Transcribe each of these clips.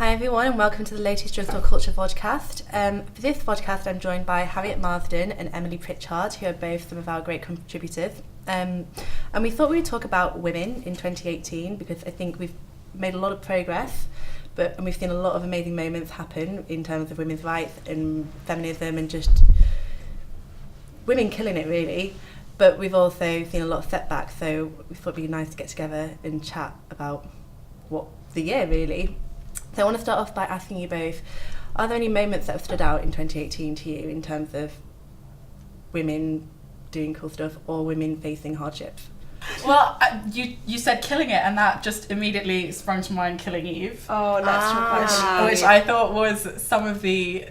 Hi everyone and welcome to the latest DRUGSTORE CULTURE vodcast. For this podcast I'm joined by Harriet Marsden and Emily Pritchard, who are both some of our great contributors. And we thought we would talk about women in 2018 because I think we've made a lot of progress and we've seen a lot of amazing moments happen in terms of women's rights and feminism and just women killing it really. But we've also seen a lot of setbacks, so we thought it'd be nice to get together and chat about what the year really. So I want to start off by asking you both, are there any moments that have stood out in 2018 to you in terms of women doing cool stuff or women facing hardships? Well, you said killing it, and that just immediately sprung to mind Killing Eve. Oh, let's talk about which I thought was some of the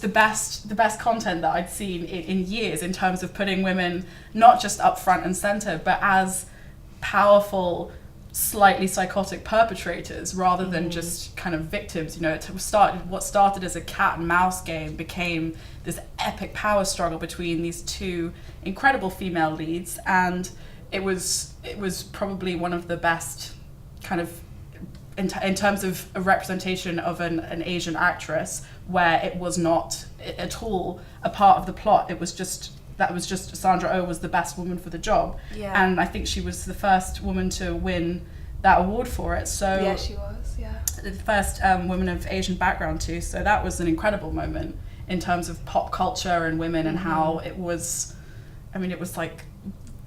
best content that I'd seen in years in terms of putting women not just up front and centre, but as powerful, slightly psychotic perpetrators rather than just kind of victims. You know, what started as a cat and mouse game became this epic power struggle between these two incredible female leads, and it was probably one of the best kind of in terms of a representation of an Asian actress where it was not at all a part of the plot. It was just Sandra Oh was the best woman for the job. Yeah. And I think she was the first woman to win that award for it. So yeah, she was, yeah. The first woman of Asian background too. So that was an incredible moment in terms of pop culture and women and how it was, I mean, it was like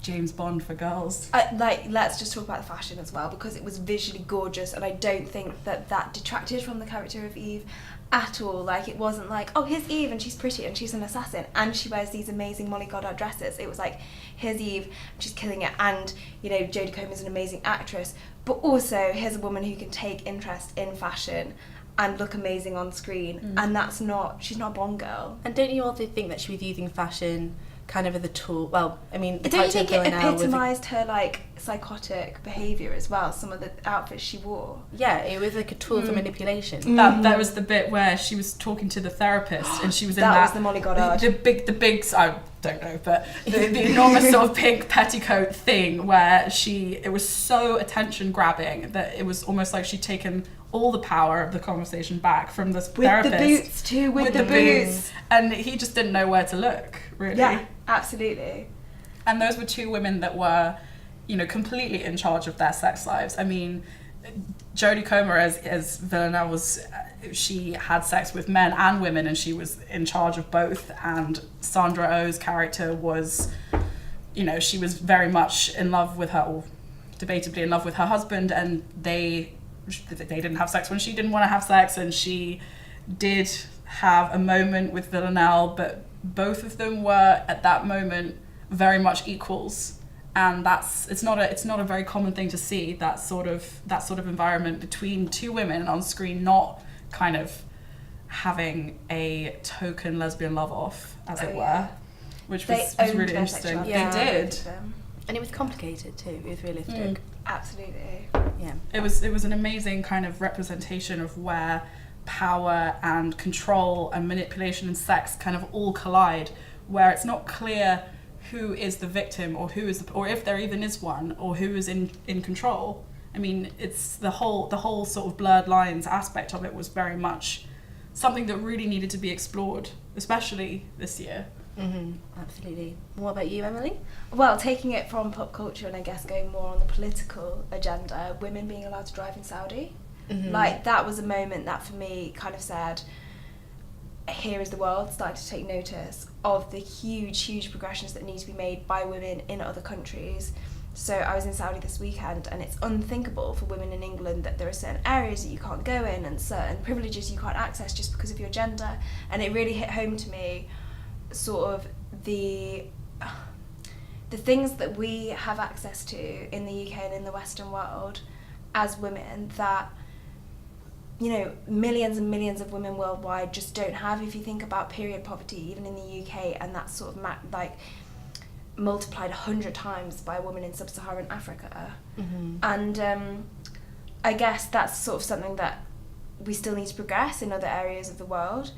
James Bond for girls. Let's just talk about the fashion as well, because it was visually gorgeous, and I don't think that detracted from the character of Eve at all. Like, it wasn't like, oh, here's Eve and she's pretty and she's an assassin and she wears these amazing Molly Goddard dresses. It was like, here's Eve and she's killing it, and you know, Jodie Comer's an amazing actress, but also here's a woman who can take interest in fashion and look amazing on screen, and she's not a Bond girl. And don't you also think that she was using fashion kind of as a tool? Well, I mean, the don't you think it Villanelle epitomised her like psychotic behaviour as well, some of the outfits she wore? Yeah, it was like a tool for manipulation. That was the bit where she was talking to the therapist and she was in that was the Molly Goddard. The big I don't know, but the enormous sort of pink petticoat thing where it was so attention grabbing that it was almost like she'd taken all the power of the conversation back from this therapist. With the boots too, with the boots. And he just didn't know where to look, really. Yeah, absolutely. And those were two women that were, you know, completely in charge of their sex lives. I mean, Jodie Comer as Villanelle she had sex with men and women, and she was in charge of both. And Sandra Oh's character was, you know, she was very much in love with her, or debatably in love with her husband, and they didn't have sex when she didn't want to have sex, and she did have a moment with Villanelle, but both of them were at that moment very much equals, and it's not a very common thing to see, that sort of environment between two women on screen, not kind of having a token lesbian love off, as it were, which was really interesting. Yeah. They did. And it was complicated too, it was realistic. Absolutely. Yeah. It was an amazing kind of representation of where power and control and manipulation and sex kind of all collide, where it's not clear who is the victim or or if there even is one, or who is in control. I mean, it's the whole sort of blurred lines aspect of it was very much something that really needed to be explored, especially this year. Absolutely. What about you, Emily? Well, taking it from pop culture and I guess going more on the political agenda, women being allowed to drive in Saudi. Like, that was a moment that for me kind of said, here is the world starting to take notice of the huge progressions that need to be made by women in other countries. So I was in Saudi this weekend, and it's unthinkable for women in England that there are certain areas that you can't go in and certain privileges you can't access just because of your gender. And it really hit home to me sort of the things that we have access to in the UK and in the Western world as women that, you know, millions and millions of women worldwide just don't have. If you think about period poverty, even in the UK, and that's sort of multiplied 100 times by a woman in sub-Saharan Africa. And I guess that's sort of something that we still need to progress in other areas of the world.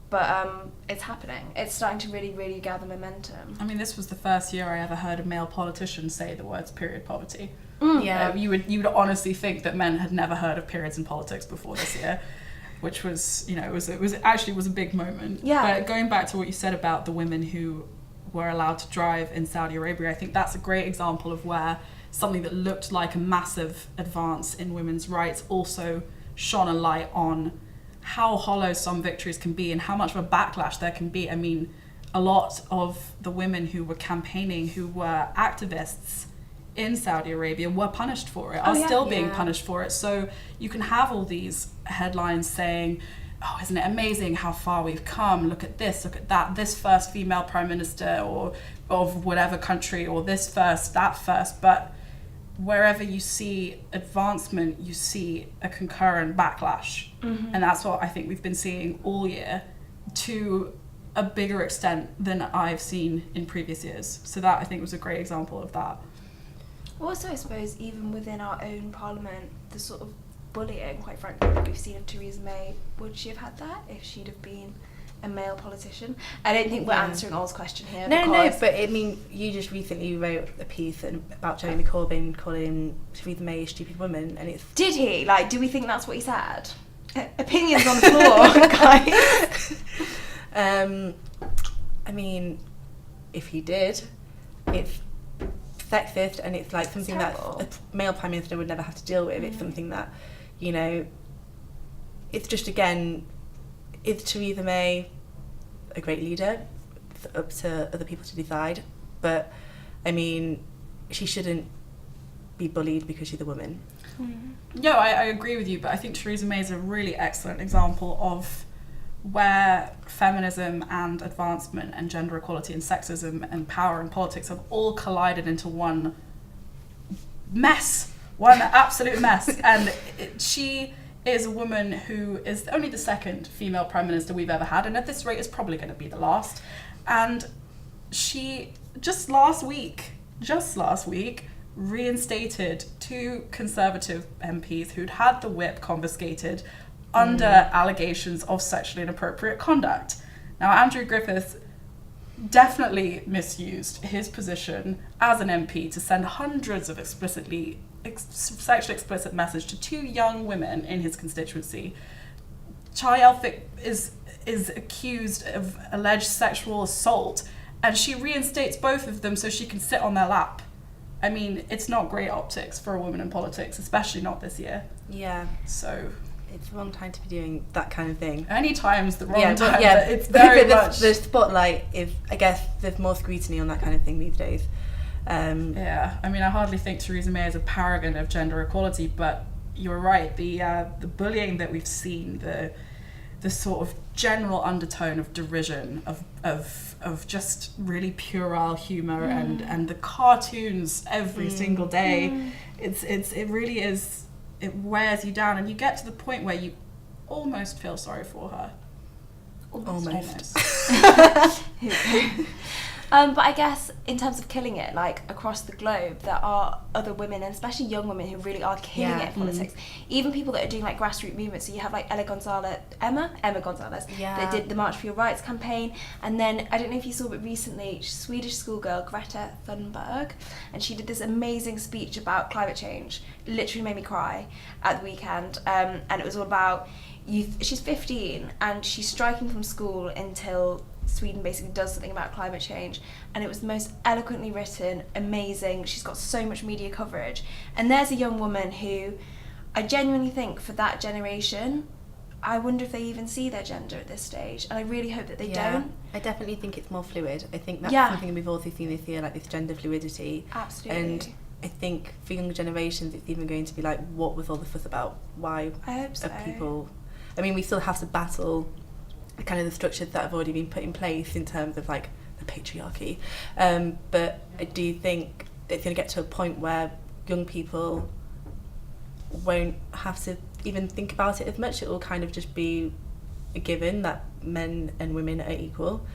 But it's happening. It's starting to really, really gather momentum. I mean, this was the first year I ever heard a male politician say the words period poverty. Yeah. You would honestly think that men had never heard of periods in politics before this year. which was, you know, it was actually a big moment. Yeah. But going back to what you said about the women who were allowed to drive in Saudi Arabia, I think that's a great example of where something that looked like a massive advance in women's rights also shone a light on how hollow some victories can be and how much of a backlash there can be. I mean, a lot of the women who were campaigning, who were activists in Saudi Arabia, were punished for it, are still being punished for it. So you can have all these headlines saying, oh, isn't it amazing how far we've come? Look at this, look at that, this first female prime minister or of whatever country, or this first, that first. But wherever you see advancement, you see a concurrent backlash. And that's what I think we've been seeing all year, to a bigger extent than I've seen in previous years. So that, I think, was a great example of that. Also, I suppose, even within our own parliament, the sort of bullying, quite frankly, that we've seen of Theresa May, would she have had that if she'd have been a male politician? I don't think we're answering All's question here. No, but I mean, you just recently wrote a piece about Jeremy Corbyn calling Theresa May a stupid woman, and it's... Did he? Like, do we think that's what he said? Opinions on the floor, guys. I mean, if he did, it's sexist, and it's like something that a male prime minister would never have to deal with. It's something that, you know, it's just, again, is Theresa May a great leader? It's up to other people to decide. But I mean, she shouldn't be bullied because she's a woman. No, I agree with you, but I think Theresa May is a really excellent example of where feminism and advancement and gender equality and sexism and power and politics have all collided into one mess, one absolute mess. And she is a woman who is only the second female prime minister we've ever had, and at this rate is probably going to be the last. And she just last week reinstated 2 Conservative MPs who'd had the whip confiscated under allegations of sexually inappropriate conduct. Now, Andrew Griffiths definitely misused his position as an MP to send hundreds of sexually explicit messages to 2 young women in his constituency. Charlie Elphick is accused of alleged sexual assault, and she reinstates both of them so she can sit on their lap. I mean, it's not great optics for a woman in politics, especially not this year. Yeah. So it's the wrong time to be doing that kind of thing. Any time's the wrong time, but it's very much... The spotlight is, I guess, there's more scrutiny on that kind of thing these days. Yeah, I mean, I hardly think Theresa May is a paragon of gender equality, but you're right, the bullying that we've seen, the sort of general undertone of derision, of just really puerile humour and the cartoons every single day, it really is... It wears you down, and you get to the point where you almost feel sorry for her. Almost. But I guess in terms of killing it, like across the globe, there are other women, and especially young women, who really are killing it in politics. Even people that are doing like grassroots movements. So you have like Emma Gonzalez, that did the March for Your Rights campaign, and then I don't know if you saw it recently, Swedish schoolgirl Greta Thunberg, and she did this amazing speech about climate change. Literally made me cry at the weekend, and it was all about youth. She's 15 and she's striking from school until Sweden basically does something about climate change, and it was the most eloquently written, amazing. She's got so much media coverage, and there's a young woman who I genuinely think for that generation, I wonder if they even see their gender at this stage, and I really hope that they don't. I definitely think it's more fluid. I think that's something we've also seen this year, like this gender fluidity. Absolutely. And I think for younger generations it's even going to be like, what was all the fuss about? Why I hope so. are people... I mean, we still have to battle kind of the structures that have already been put in place in terms of like the patriarchy, but I do think it's going to get to a point where young people won't have to even think about it as much. It will kind of just be a given that men and women are equal.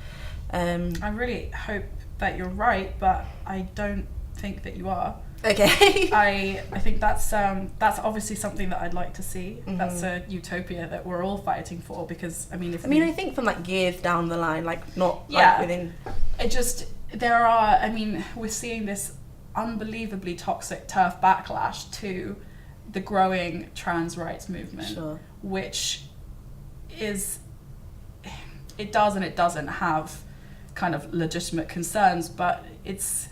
I really hope that you're right, but I don't think that you are. Okay. I think that's obviously something that I'd like to see. That's a utopia that we're all fighting for, because I think from like years down the line, like not like within. It just we're seeing this unbelievably toxic turf backlash to the growing trans rights movement, which it does and it doesn't have kind of legitimate concerns, but it's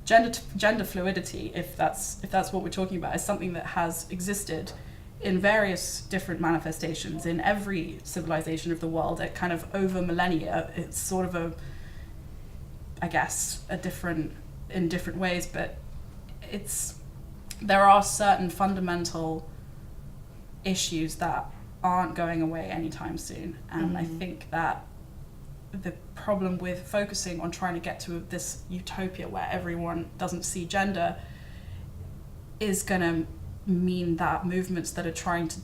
gender fluidity, if that's what we're talking about, is something that has existed in various different manifestations in every civilization of the world at kind of over millennia. It's sort of in different ways, but there are certain fundamental issues that aren't going away anytime soon, and I think that the problem with focusing on trying to get to this utopia where everyone doesn't see gender is going to mean that movements that are trying to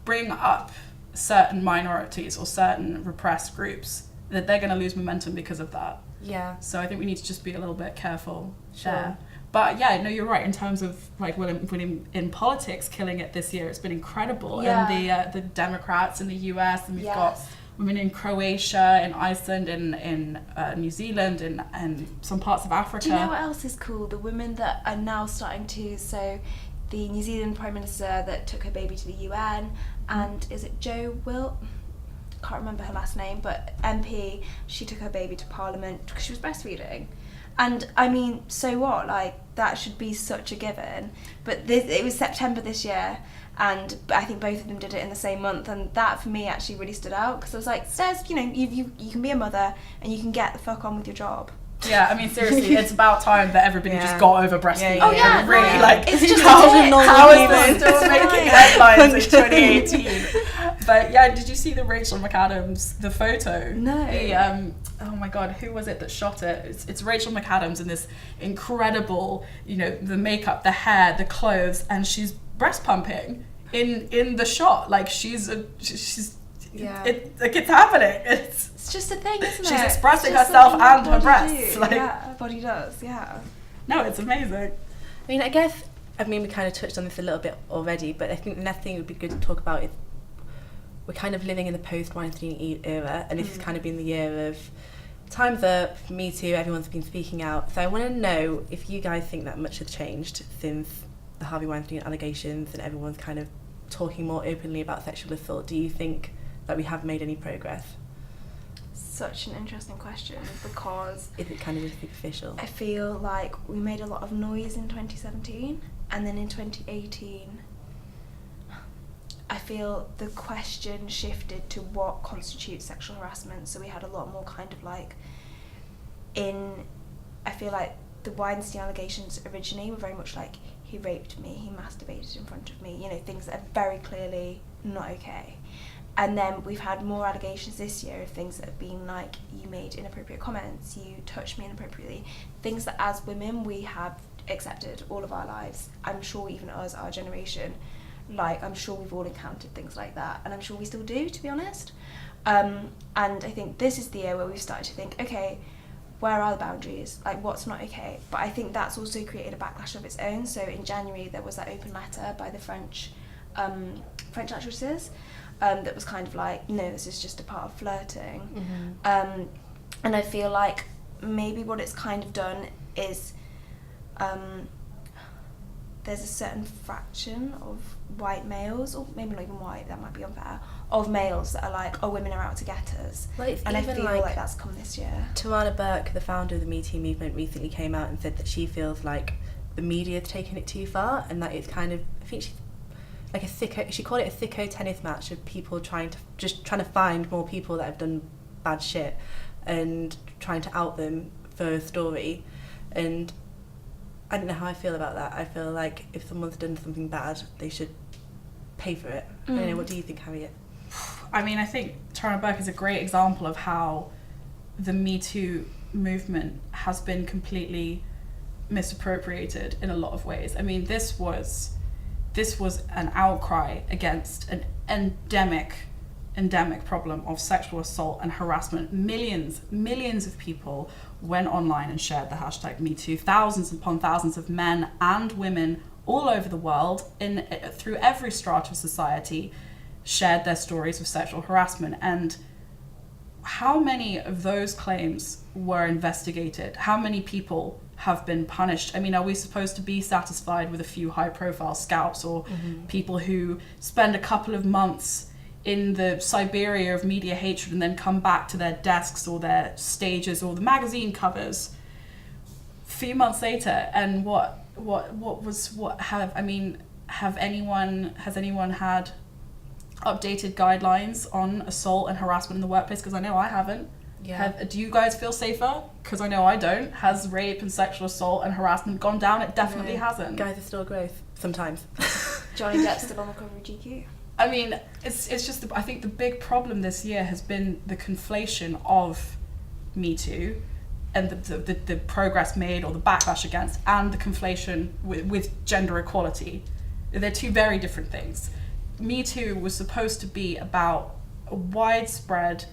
bring up certain minorities or certain repressed groups, that they're going to lose momentum because of that. Yeah. So I think we need to just be a little bit careful Sure. there. But yeah, no, you're right. In terms of like women in politics killing it this year, it's been incredible. Yeah. And the Democrats in the US, and we've Yes. got women in Croatia, in Iceland, in New Zealand, and some parts of Africa. Do you know what else is cool? The women that are now starting to, so the New Zealand Prime Minister that took her baby to the UN, and is it Jo Wilt? Can't remember her last name, but MP, she took her baby to Parliament because she was breastfeeding. And I mean, so what? Like, that should be such a given. But it was September this year, and I think both of them did it in the same month, and that for me actually really stood out, because I was like, Stairs, you know, you can be a mother and you can get the fuck on with your job. Yeah, I mean, seriously, it's about time that everybody just got over breastfeeding. Yeah, yeah. And really, like, it's just how a is this still making headlines in 2018? But yeah, did you see the Rachel McAdams, the photo? No. Oh my God, who was it that shot it? It's Rachel McAdams in this incredible, you know, the makeup, the hair, the clothes, and she's breast pumping in the shot. Like, she's Yeah. it's happening. It's just a thing, isn't it? She's expressing It's just herself something and her body breasts. do. Like, yeah, her body does, yeah. no, it's amazing. I mean, we kind of touched on this a little bit already, but I think the next thing would be good to talk about is we're kind of living in the post-Weinstein era, and this has kind of been the year of time's up, Me Too, everyone's been speaking out. So I want to know if you guys think that much has changed since the Harvey Weinstein allegations and everyone's kind of talking more openly about sexual assault. Do you think that we have made any progress? Such an interesting question, because Is it kind of just superficial? I feel like we made a lot of noise in 2017, and then in 2018 I feel the question shifted to what constitutes sexual harassment. So we had a lot more kind of like I feel like the Weinstein allegations originally were very much like, he raped me, he masturbated in front of me, you know, things that are very clearly not okay. And then we've had more allegations this year of things that have been like, you made inappropriate comments, you touched me inappropriately, things that as women we have accepted all of our lives. I'm sure even us, our generation, like, I'm sure we've all encountered things like that, and I'm sure we still do, to be honest. And I think this is the year where we've started to think, okay, where are the boundaries? Like, what's not okay? But I think that's also created a backlash of its own. So in January there was that open letter by the French actresses that was kind of like, no, this is just a part of flirting. And I feel like maybe what it's kind of done is there's a certain fraction of white males, or maybe not even white, that might be unfair, of males that are like, oh, women are out to get us. Well, it's and I even feel like that's come this year. Tarana Burke, the founder of the Me Too movement, recently came out and said that she feels like the media's taken it too far, and that it's kind of, I think she's like a sicko, she called it a sicko tennis match of people trying to find more people that have done bad shit and trying to out them for a story. And I don't know how I feel about that. I feel like if someone's done something bad, they should pay for it. I don't know, what do you think, Harriet? I mean, I think Tarana Burke is a great example of how the Me Too movement has been completely misappropriated in a lot of ways. I mean, this was an outcry against an endemic problem of sexual assault and harassment. Millions of people went online and shared the hashtag #MeToo. Thousands upon thousands of men and women all over the world, through every strata of society, shared their stories of sexual harassment. And how many of those claims were investigated? How many people have been punished? I mean, are we supposed to be satisfied with a few high-profile scalps or people who spend a couple of months in the Siberia of media hatred and then come back to their desks or their stages or the magazine covers a few months later, and has anyone had updated guidelines on assault and harassment in the workplace? Because I know I haven't. Yeah. Do you guys feel safer? Because I know I don't. Has rape and sexual assault and harassment gone down? It definitely hasn't. Guys are still growth sometimes. Johnny Depp's still on the cover of GQ. I mean, it's just, I think the big problem this year has been the conflation of Me Too and the progress made or the backlash against, and the conflation with gender equality. They're two very different things. Me Too was supposed to be about a widespread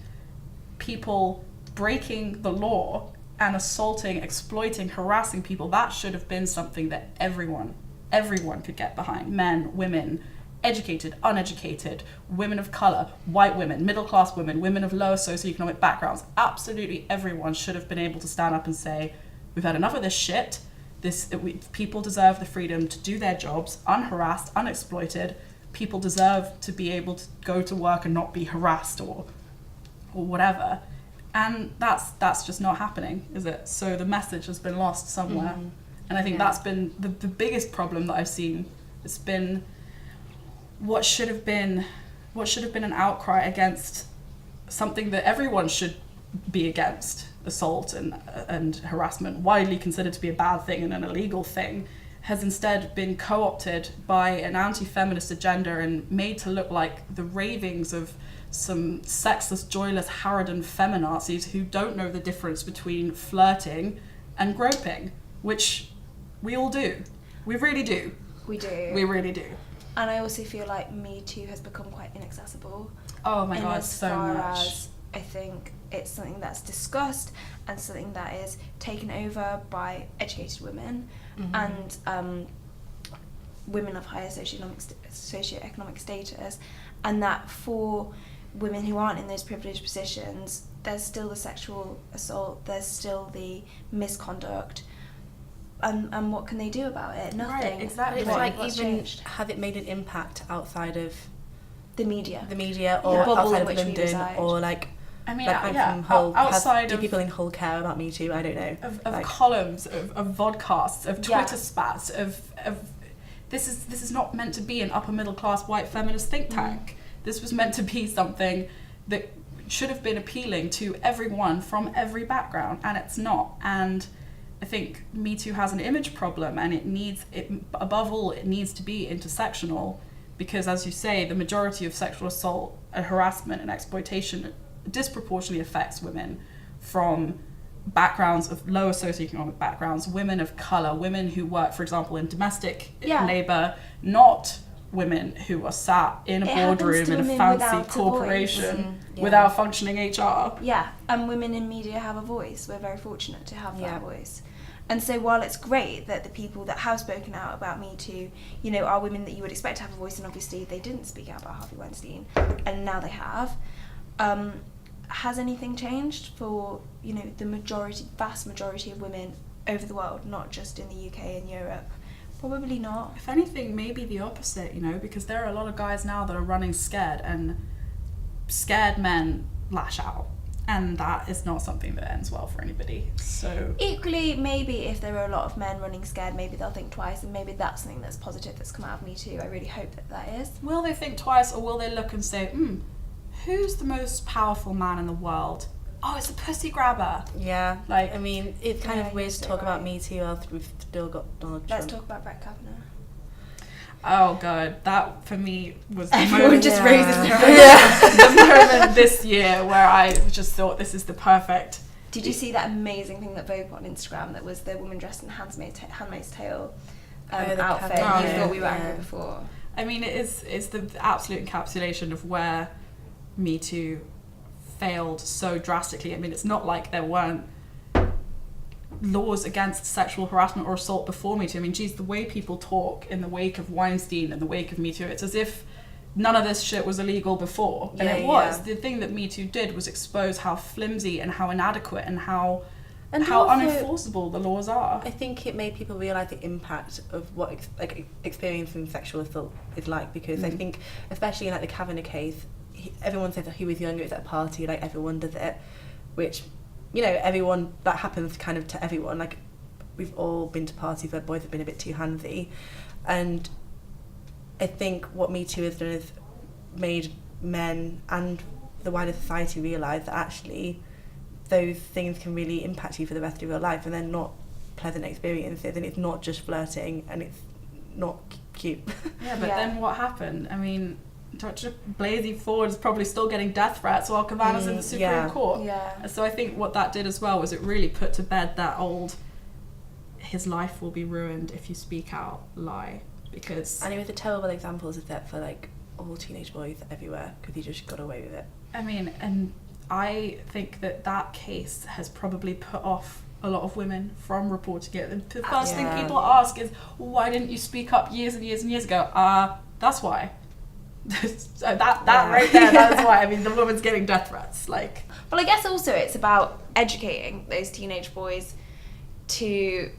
people breaking the law and assaulting, exploiting, harassing people. That should have been something that everyone could get behind. Men, women, educated, uneducated, women of colour, white women, middle-class women, women of lower socioeconomic backgrounds. Absolutely everyone should have been able to stand up and say, we've had enough of this shit. People deserve the freedom to do their jobs unharassed, unexploited. People deserve to be able to go to work and not be harassed or whatever. And that's just not happening, is it? So the message has been lost somewhere. Mm-hmm. And I think that's been the biggest problem that I've seen. It's been what should have been an outcry against something that everyone should be against. Assault and harassment, widely considered to be a bad thing and an illegal thing, has instead been co-opted by an anti-feminist agenda and made to look like the ravings of some sexless, joyless harridan feminazis who don't know the difference between flirting and groping, which we all do. We really do. We do. We really do. And I also feel like Me Too has become quite inaccessible. Oh my God, so much. As I think it's something that's discussed and something that is taken over by educated women, and women of higher socioeconomic status, and that for women who aren't in those privileged positions, there's still the sexual assault, there's still the misconduct, and what can they do about it? Nothing. Right, exactly. It's like, What's even changed? have it made an impact outside of the media or outside of in which we London, reside. or like, I mean, like I'm from Hull. outside do of people in Hull care about Me Too? I don't know. Of like, columns, of vodcasts, of Twitter spats, of this is not meant to be an upper middle class white feminist think tank. This was meant to be something that should have been appealing to everyone from every background, and it's not. And I think Me Too has an image problem, and it needs to be intersectional, because, as you say, the majority of sexual assault and harassment and exploitation disproportionately affects women from backgrounds of lower socioeconomic backgrounds, women of colour, women who work, for example, in domestic labour, not women who are sat in a boardroom in a fancy corporation without functioning HR. Yeah, and women in media have a voice. We're very fortunate to have that voice. And so while it's great that the people that have spoken out about Me Too, are women that you would expect to have a voice, and obviously they didn't speak out about Harvey Weinstein, and now they have, has anything changed for, the vast majority of women over the world, not just in the UK and Europe? Probably not. If anything, maybe the opposite, because there are a lot of guys now that are running scared, and scared men lash out. And that is not something that ends well for anybody. So equally, maybe if there are a lot of men running scared, maybe they'll think twice, and maybe that's something that's positive that's come out of Me Too. I really hope that is. Will they think twice, or will they look and say, who's the most powerful man in the world? Oh, it's a pussy grabber. Yeah. Like, I mean, it's kind of weird to talk about Me Too after we've still got Donald Trump. Let's talk about Brett Kavanaugh. Oh God, that for me was the Everyone moment. just raises their eyes. The moment this year where I just thought this is the perfect. Did you see that amazing thing that Vogue put on Instagram? That was the woman dressed in Handmaid's Tale outfit. You thought we were angry before. I mean, it's the absolute encapsulation of where Me Too failed so drastically. I mean, it's not like there weren't laws against sexual harassment or assault before Me Too. I mean, geez, the way people talk in the wake of Weinstein and the wake of Me Too, it's as if none of this shit was illegal before. And it was. The thing that Me Too did was expose how flimsy and how inadequate and how unenforceable the laws are. I think it made people realise the impact of what experiencing sexual assault is like, because I think, especially in like the Kavanaugh case, everyone said that he was younger, it's at a party, like everyone does it, which, you know, everyone, that happens kind of to everyone. Like, we've all been to parties where boys have been a bit too handsy, and I think what Me Too has done is made men and the wider society realise that actually those things can really impact you for the rest of your life, and they're not pleasant experiences, and it's not just flirting, and it's not cute. Yeah, but then what happened? I mean, Dr. Blasey Ford is probably still getting death threats while Kavanagh's in the Supreme Court. Yeah. So I think what that did as well was it really put to bed that old, his life will be ruined if you speak out lie, because... And it was a terrible example, is that for like all teenage boys everywhere, because he just got away with it. I mean, and I think that case has probably put off a lot of women from reporting it. And the first thing people ask is, why didn't you speak up years and years and years ago? That's why. So that right there, that's why. I mean, the woman's getting death threats. Like, well, I guess also it's about educating those teenage boys to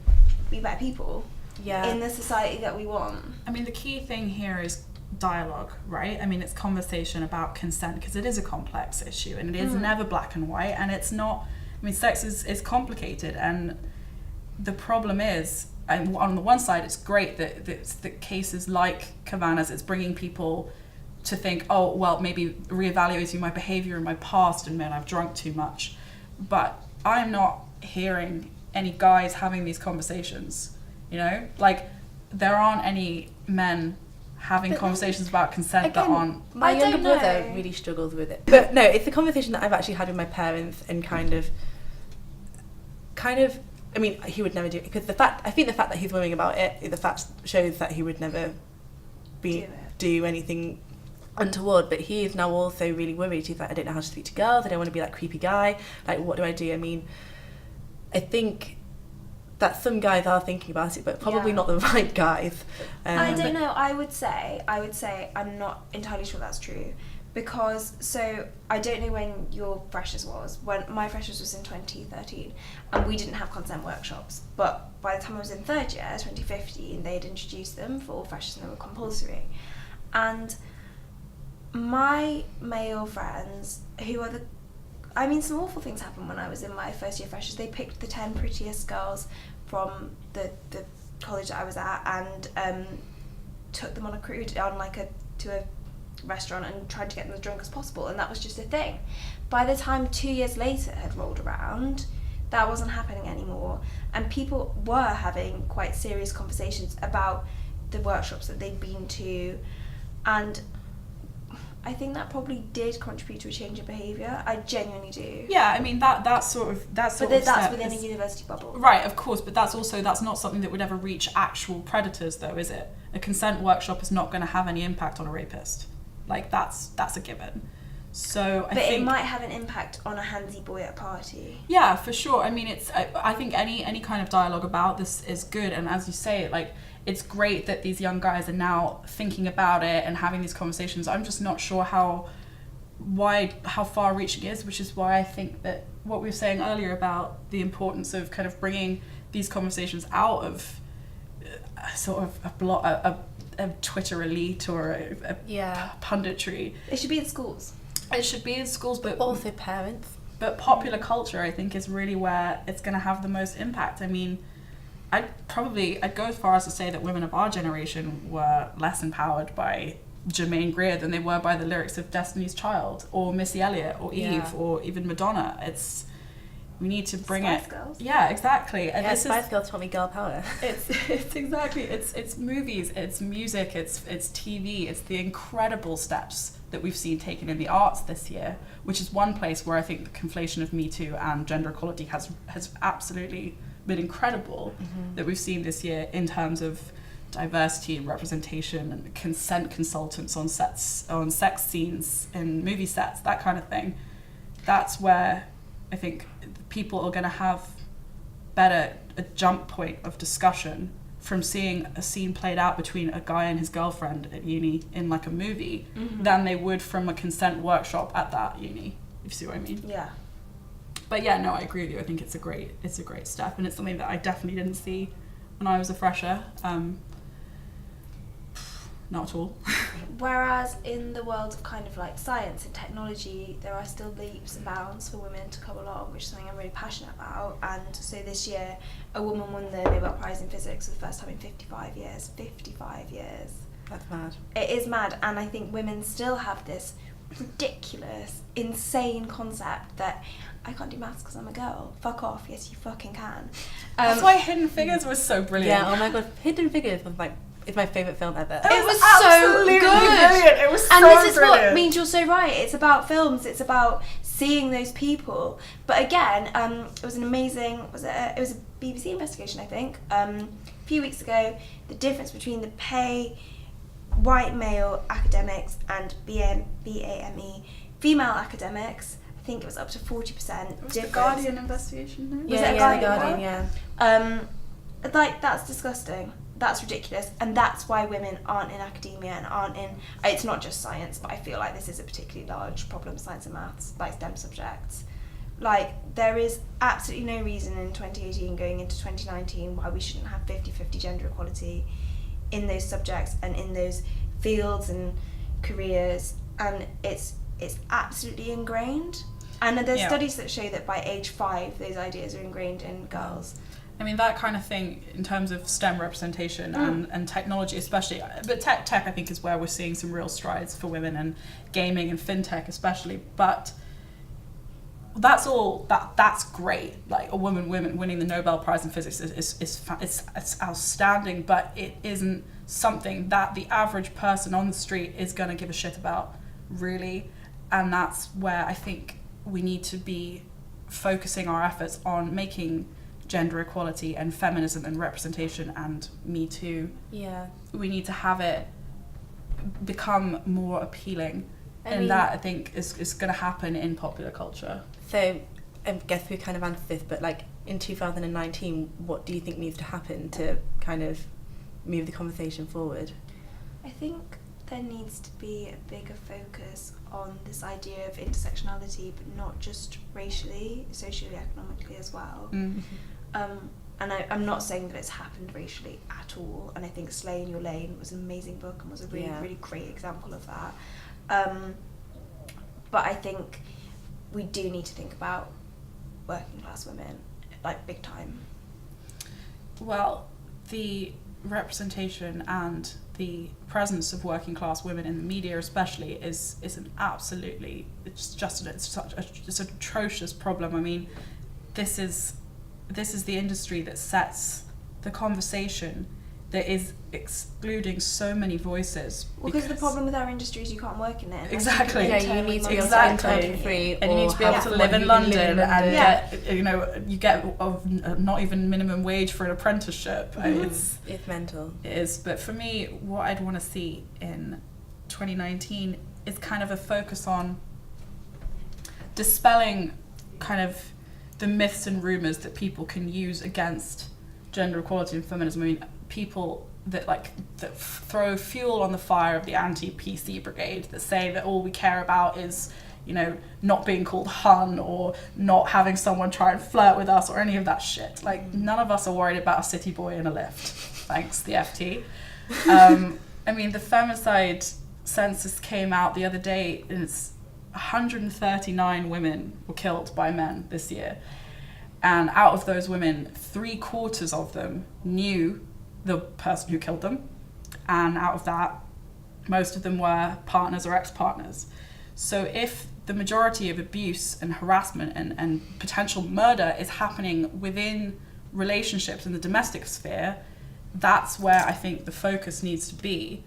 be better people in the society that we want. I mean, the key thing here is dialogue, right? I mean, it's conversation about consent, because it is a complex issue, and it is never black and white, and it's not... I mean, sex is complicated, and the problem is, and on the one side, it's great that cases like Kavanagh's, it's bringing people to think, oh, well, maybe reevaluating my behaviour in my past, and man, I've drunk too much. But I'm not hearing any guys having these conversations, you know? Like, there aren't any men having conversations about consent again, that aren't... My younger brother really struggles with it. But no, it's a conversation that I've actually had with my parents, and kind of, I mean, he would never do it, because I think the fact that he's worrying about it, the fact shows that he would never do anything untoward. But he is now also really worried. He's like, I don't know how to speak to girls, I don't want to be that creepy guy, like, what do I do? I mean, I think that some guys are thinking about it, but probably not the right guys. I don't know, I would say I'm not entirely sure that's true, because, so, I don't know when your freshers was. When my freshers was in 2013, and we didn't have consent workshops, but by the time I was in third year, 2015, they had introduced them for all freshers, and they were compulsory. And my male friends, who are some awful things happened when I was in my first year freshers. They picked the 10 prettiest girls from the college that I was at, and took them on a cruise to a restaurant, and tried to get them as drunk as possible, and that was just a thing. By the time 2 years later had rolled around, that wasn't happening anymore, and people were having quite serious conversations about the workshops that they'd been to, and I think that probably did contribute to a change of behaviour. I genuinely do. Yeah, I mean, that's within a university bubble. Right, of course, but that's not something that would ever reach actual predators, though, is it? A consent workshop is not going to have any impact on a rapist. Like, that's a given. So I think it might have an impact on a handsy boy at a party. Yeah, for sure. I mean, I think any kind of dialogue about this is good, and as you say, like, it's great that these young guys are now thinking about it and having these conversations. I'm just not sure how far-reaching it is, which is why I think that what we were saying earlier about the importance of kind of bringing these conversations out of sort of a Twitter elite or a punditry. It should be in schools. It should be in schools, but also parents. But popular culture, I think, is really where it's going to have the most impact. I mean, I'd go as far as to say that women of our generation were less empowered by Germaine Greer than they were by the lyrics of Destiny's Child or Missy Elliott or Eve or even Madonna. We need to bring Spice Girls. Yeah, exactly. And Spice Girls taught me girl power. It's exactly. It's movies, it's music, it's TV, it's the incredible steps that we've seen taken in the arts this year, which is one place where I think the conflation of Me Too and gender equality has absolutely been incredible that we've seen this year in terms of diversity and representation and consent consultants on sex scenes in movie sets, that kind of thing. That's where I think people are going to have a jump point of discussion from seeing a scene played out between a guy and his girlfriend at uni in like a movie than they would from a consent workshop at that uni, if you see what I mean. Yeah. But yeah, no, I agree with you. I think it's a great step, and it's something that I definitely didn't see when I was a fresher. not at all. Whereas in the world of kind of like science and technology, there are still leaps and bounds for women to come along, which is something I'm really passionate about. And so this year, a woman won the Nobel Prize in Physics for the first time in 55 years. 55 years. That's mad. It is mad, and I think women still have this ridiculous, insane concept that I can't do maths because I'm a girl. Fuck off. Yes, you fucking can. That's why Hidden Figures was so brilliant. Yeah, oh my god, Hidden Figures was like, it's my favourite film ever. It was absolutely so good. Brilliant. It was And so this is brilliant. what means you're so right. It's about films. It's about seeing those people. But again, it was an amazing. It was a BBC investigation, I think. A few weeks ago, the difference between the pay white male academics and BAME female academics. I think it was up to 40% difference. The Guardian investigation, no? Was Yeah, it yeah, a The Guardian Guardian, yeah. Like, that's disgusting. That's ridiculous. And that's why women aren't in academia and aren't in... It's not just science, but I feel like this is a particularly large problem, science and maths, like STEM subjects. Like, there is absolutely no reason in 2018 going into 2019 why we shouldn't have 50-50 gender equality in those subjects and in those fields and careers. And it's absolutely ingrained. And there's studies that show that by age 5, those ideas are ingrained in girls. I mean, that kind of thing in terms of STEM representation and technology especially, but tech I think is where we're seeing some real strides for women, and gaming and fintech especially. But that's all, that's great. Like, a woman winning the Nobel Prize in Physics is outstanding, but it isn't something that the average person on the street is going to give a shit about, really. And that's where I think we need to be focusing our efforts on making gender equality and feminism and representation and Me Too. Yeah. We need to have it become more appealing. That, I think, is going to happen in popular culture. So, I guess we kind of answered this, but like in 2019, what do you think needs to happen to kind of move the conversation forward? I think there needs to be a bigger focus on this idea of intersectionality, but not just racially, socially, economically as well. And I'm not saying that it's happened racially at all, and I think Slay in Your Lane was an amazing book and was a really, really great example of that. But I think we do need to think about working class women, like, big time. Well, the representation and the presence of working class women in the media especially is an absolutely, it's an atrocious problem. I mean, this is the industry that sets the conversation, that is excluding so many voices. Well, because the problem with our industry is you can't work in it. Exactly. Yeah, you need to be able to earn free, and you need to be able to live in London and get, you get not even minimum wage for an apprenticeship. It's mental. It is. But for me, what I'd want to see in 2019 is kind of a focus on dispelling kind of the myths and rumours that people can use against gender equality and feminism. I mean, people that throw fuel on the fire of the anti-PC brigade, that say that all we care about is, not being called hun or not having someone try and flirt with us or any of that shit. Like, none of us are worried about a city boy in a lift. Thanks, the FT. I mean, the femicide census came out the other day, and it's 139 women were killed by men this year. And out of those women, 3/4 of them knew the person who killed them. And out of that, most of them were partners or ex-partners. So if the majority of abuse and harassment and potential murder is happening within relationships in the domestic sphere, that's where I think the focus needs to be.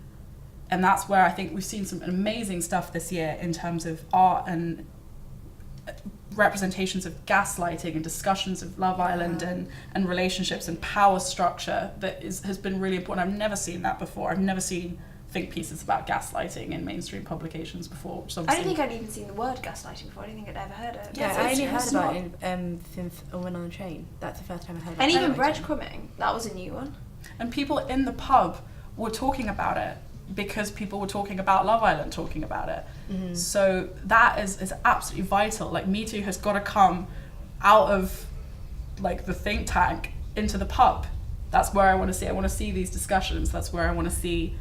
And that's where I think we've seen some amazing stuff this year in terms of art and representations of gaslighting and discussions of Love Island and relationships and power structure that has been really important. I've never seen that before. I've never seen think pieces about gaslighting in mainstream publications before. Which I don't think I'd even seen the word gaslighting before. I don't think I'd ever heard it. Yeah, I only heard about it since I went on the train. That's the first time I heard about it. And even breadcrumbing, that was a new one. And people in the pub were talking about it because people were talking about Love Island, talking about it. Mm-hmm. So that is absolutely vital. Like, Me Too has got to come out of, like, the think tank into the pub. That's where I want to see. I want to see these discussions. That's where I want to see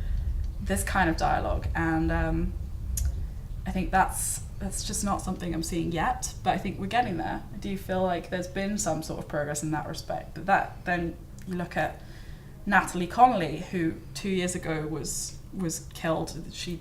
this kind of dialogue, and I think that's just not something I'm seeing yet, but I think we're getting there. I do feel like there's been some sort of progress in that respect, but then you look at Natalie Connolly, who 2 years ago was killed. She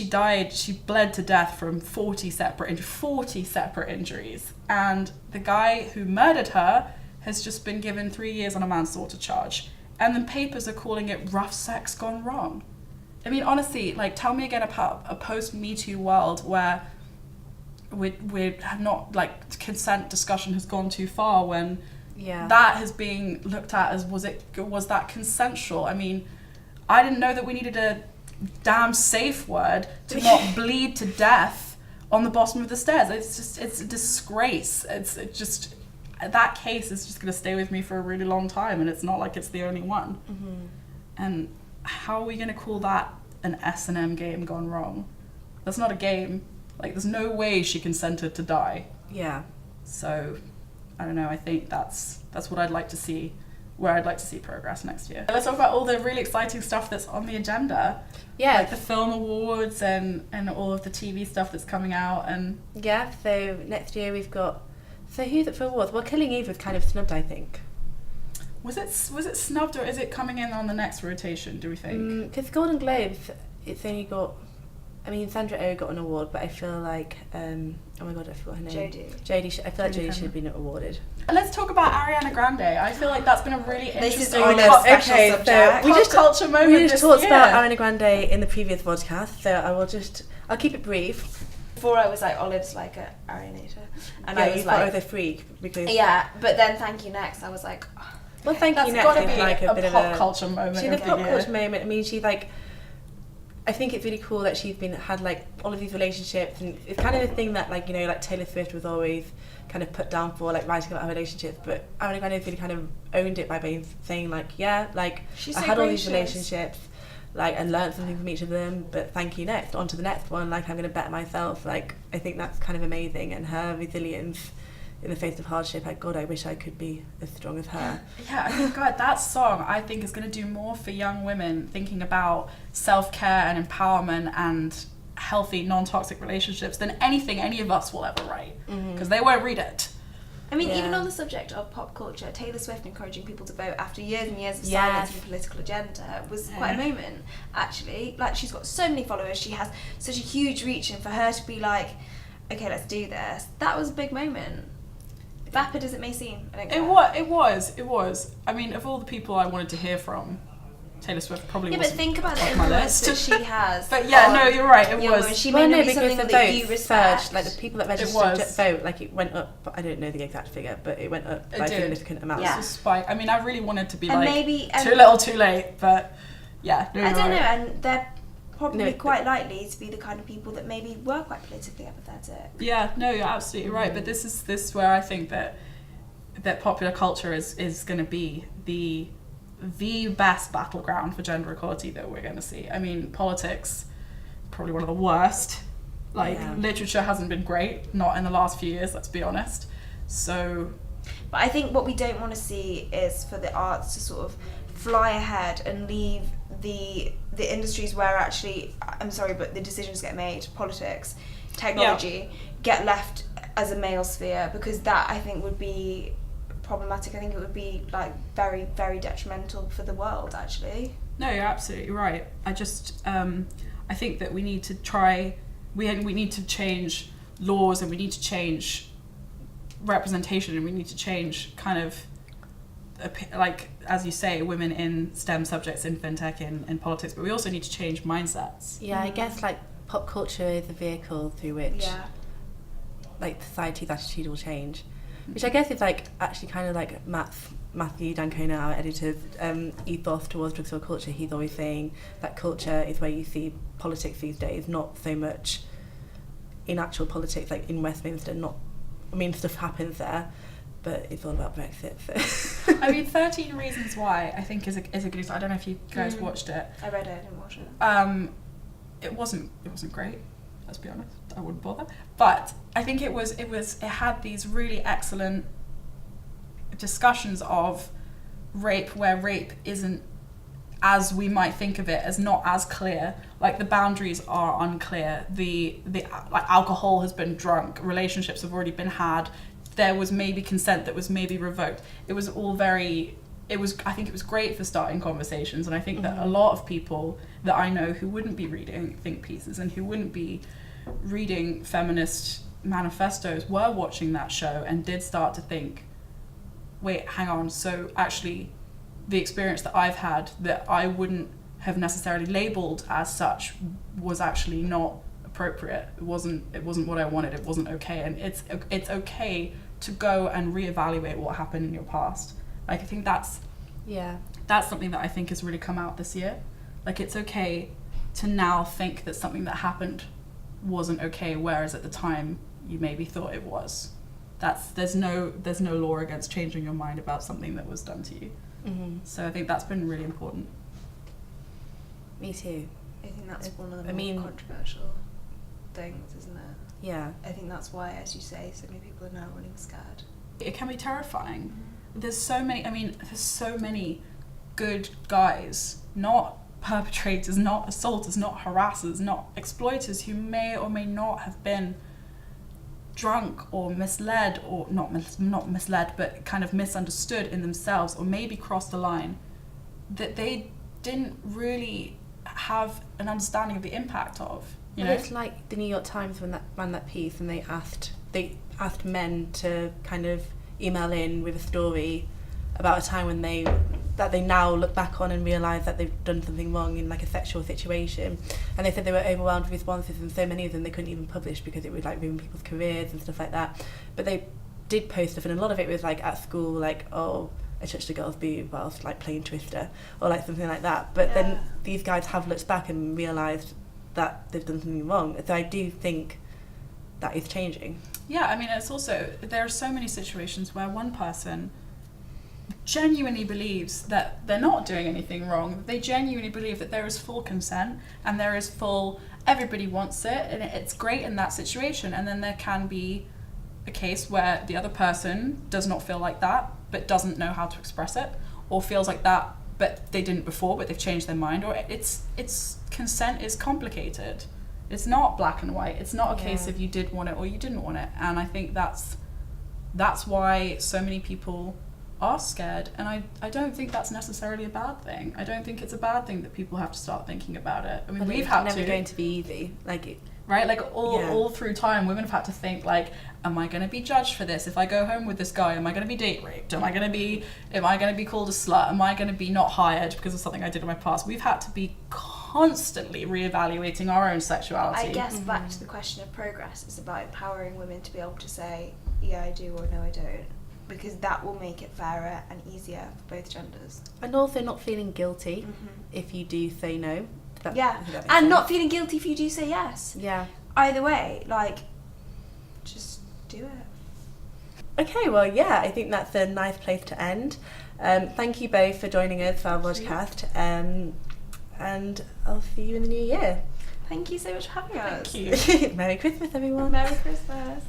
died, she bled to death from 40 separate injuries, and the guy who murdered her has just been given 3 years on a manslaughter charge, and the papers are calling it rough sex gone wrong. I mean, honestly, like, tell me again about a post-Me Too world where we have not, like, consent discussion has gone too far, when that is being looked at as was that consensual? I mean, I didn't know that we needed a damn safe word to not bleed to death on the bottom of the stairs. It's a disgrace. It's just that case is just going to stay with me for a really long time, and it's not like it's the only one. And how are we going to call that an S&M game gone wrong? That's not a game. Like, there's no way she consented to die. Yeah. So I don't know, I think that's what I'd like to see, where I'd like to see progress next year. Let's talk about all the really exciting stuff that's on the agenda. Yeah. Like the film awards and all of the TV stuff that's coming out. And yeah, so next year we've got, so who's it for awards? Well, Killing Eve was kind of snubbed, I think. Was it snubbed, or is it coming in on the next rotation, do we think? Because Golden Globes, it's only got, I mean, Sandra Oh got an award, but I feel like, oh my god, I forgot her name. Jodie. I feel like Jodie should have been awarded. Let's talk about Ariana Grande. I feel like that's been a really interesting special subject. So we just culture moment. We just talked year. about Ariana Grande in the previous podcast, so I'll keep it brief. Before I was like, Olive's like a Arianator, and I was thought I like, was a freak because but then Thank You Next, I was like, oh. Well, Thank You Next gotta is be like a bit of pop culture moment. She's a pop culture moment. I mean, she's like, I think it's really cool that she's had like all of these relationships, and it's kind of the thing that, like, you know, like Taylor Swift was always kind of put down for, like, writing about her relationships, but Ariana Grande really kind of owned it by saying like, yeah, like, she's I so had all gracious. these relationships, like, and learned something from each of them, but thank you, next, on to the next one, like, I'm going to better myself. Like, I think that's kind of amazing, and her resilience in the face of hardship, like, God, I wish I could be as strong as her. Yeah, I mean, God, that song, I think, is going to do more for young women thinking about self-care and empowerment and healthy, non-toxic relationships than anything any of us will ever write, because they won't read it. I mean, even on the subject of pop culture, Taylor Swift encouraging people to vote after years and years of silence and political agenda was quite a moment, actually. Like, she's got so many followers, she has such a huge reach, and for her to be like, okay, let's do this, that was a big moment. Vapid as it may seem. It was. I mean, of all the people I wanted to hear from, Taylor Swift probably wasn't. Yeah, but think about the on my influence list. that she has. But yeah, no, you're right, it was. She may not be something that you respect. Surged, like, the people that registered to vote, like, it went up, but I don't know the exact figure, but it went up by a significant amount. Yeah. It's a spike. I mean, I really wanted to be and like, maybe, too little, too late, but yeah, no, I don't right. know, and they're probably quite likely to be the kind of people that maybe were quite politically apathetic. Yeah, no, you're absolutely right, but this is where I think that popular culture is going to be the best battleground for gender equality that we're going to see. I mean, politics, probably one of the worst. Like, literature hasn't been great, not in the last few years, let's be honest. So, but I think what we don't want to see is for the arts to sort of fly ahead and leave the industries where actually, I'm sorry, but the decisions get made, politics, technology, get left as a male sphere, because that, I think, would be problematic. I think it would be, like, very, very detrimental for the world, actually. No, you're absolutely right. I just, I think that we need to we need to change laws, and we need to change representation, and we need to change kind of, like, as you say, women in STEM subjects, in fintech, in politics, but we also need to change mindsets. Yeah, I guess, like, pop culture is a vehicle through which, like, society's attitude will change. Which I guess is, like, actually kind of like Matthew Dancona, our editor's ethos towards drugstore culture. He's always saying that culture is where you see politics these days, not so much in actual politics, like in Westminster. I mean, stuff happens there, but it's all about Brexit. So. I mean, 13 Reasons Why, I think, is a good. I don't know if you guys watched it. I read it, I didn't watch it. It wasn't great. Let's be honest, I wouldn't bother. But I think it had these really excellent discussions of rape, where rape isn't as we might think of it, as not as clear. Like, the boundaries are unclear. The like, alcohol has been drunk, relationships have already been had, there was maybe consent that was maybe revoked. It was all very, I think it was great for starting conversations, and I think that a lot of people that I know who wouldn't be reading think pieces and who wouldn't be reading feminist manifestos were watching that show and did start to think, wait, hang on, so actually the experience that I've had that I wouldn't have necessarily labelled as such was actually not appropriate. It wasn't what I wanted. It wasn't okay. And it's okay to go and reevaluate what happened in your past. Like, I think that's something that I think has really come out this year. Like, it's okay to now think that something that happened wasn't okay, whereas at the time you maybe thought it was. There's no law against changing your mind about something that was done to you. So I think that's been really important. Me too. I think that's one of the more controversial things, isn't it? Yeah. I think that's why, as you say, so many people are now running scared. It can be terrifying. There's so many good guys, not perpetrators, not assaulters, not harassers, not exploiters, who may or may not have been drunk or misled, or not misled, but kind of misunderstood in themselves, or maybe crossed the line, that they didn't really have an understanding of the impact of. You know, it's like the New York Times when that ran that piece, and they asked men to kind of email in with a story about a time when they now look back on and realise that they've done something wrong in like a sexual situation, and they said they were overwhelmed with responses, and so many of them they couldn't even publish because it would like ruin people's careers and stuff like that. But they did post stuff, and a lot of it was like at school, like, oh, I touched a girl's boob whilst like playing Twister, or like something like that. But then these guys have looked back and realised that they've done something wrong. So I do think that is changing. Yeah, I mean, it's also, there are so many situations where one person genuinely believes that they're not doing anything wrong. They genuinely believe that there is full consent and there is full, everybody wants it and it's great in that situation. And then there can be a case where the other person does not feel like that, but doesn't know how to express it, or feels like that, but they didn't before, but they've changed their mind. Or it's consent is complicated. It's not black and white. It's not a case of you did want it or you didn't want it. And I think that's why so many people are scared, and I don't think that's necessarily a bad thing. I don't think it's a bad thing that people have to start thinking about it. I mean, we've had to. It's never going to be easy. Right? Like, all through time, women have had to think, like, am I going to be judged for this? If I go home with this guy, am I going to be date raped? Am I going to be called a slut? Am I going to be not hired because of something I did in my past? We've had to be constantly reevaluating our own sexuality. I guess back to the question of progress, it's about empowering women to be able to say, yeah, I do, or no, I don't. Because that will make it fairer and easier for both genders. And also not feeling guilty if you do say no. And not feeling guilty if you do say yes. Yeah. Either way, like, just do it. Okay, well, yeah, I think that's a nice place to end. Thank you both for joining us for our podcast. And I'll see you in the new year. Thank you so much for having us. Thank you. Merry Christmas, everyone. Merry Christmas.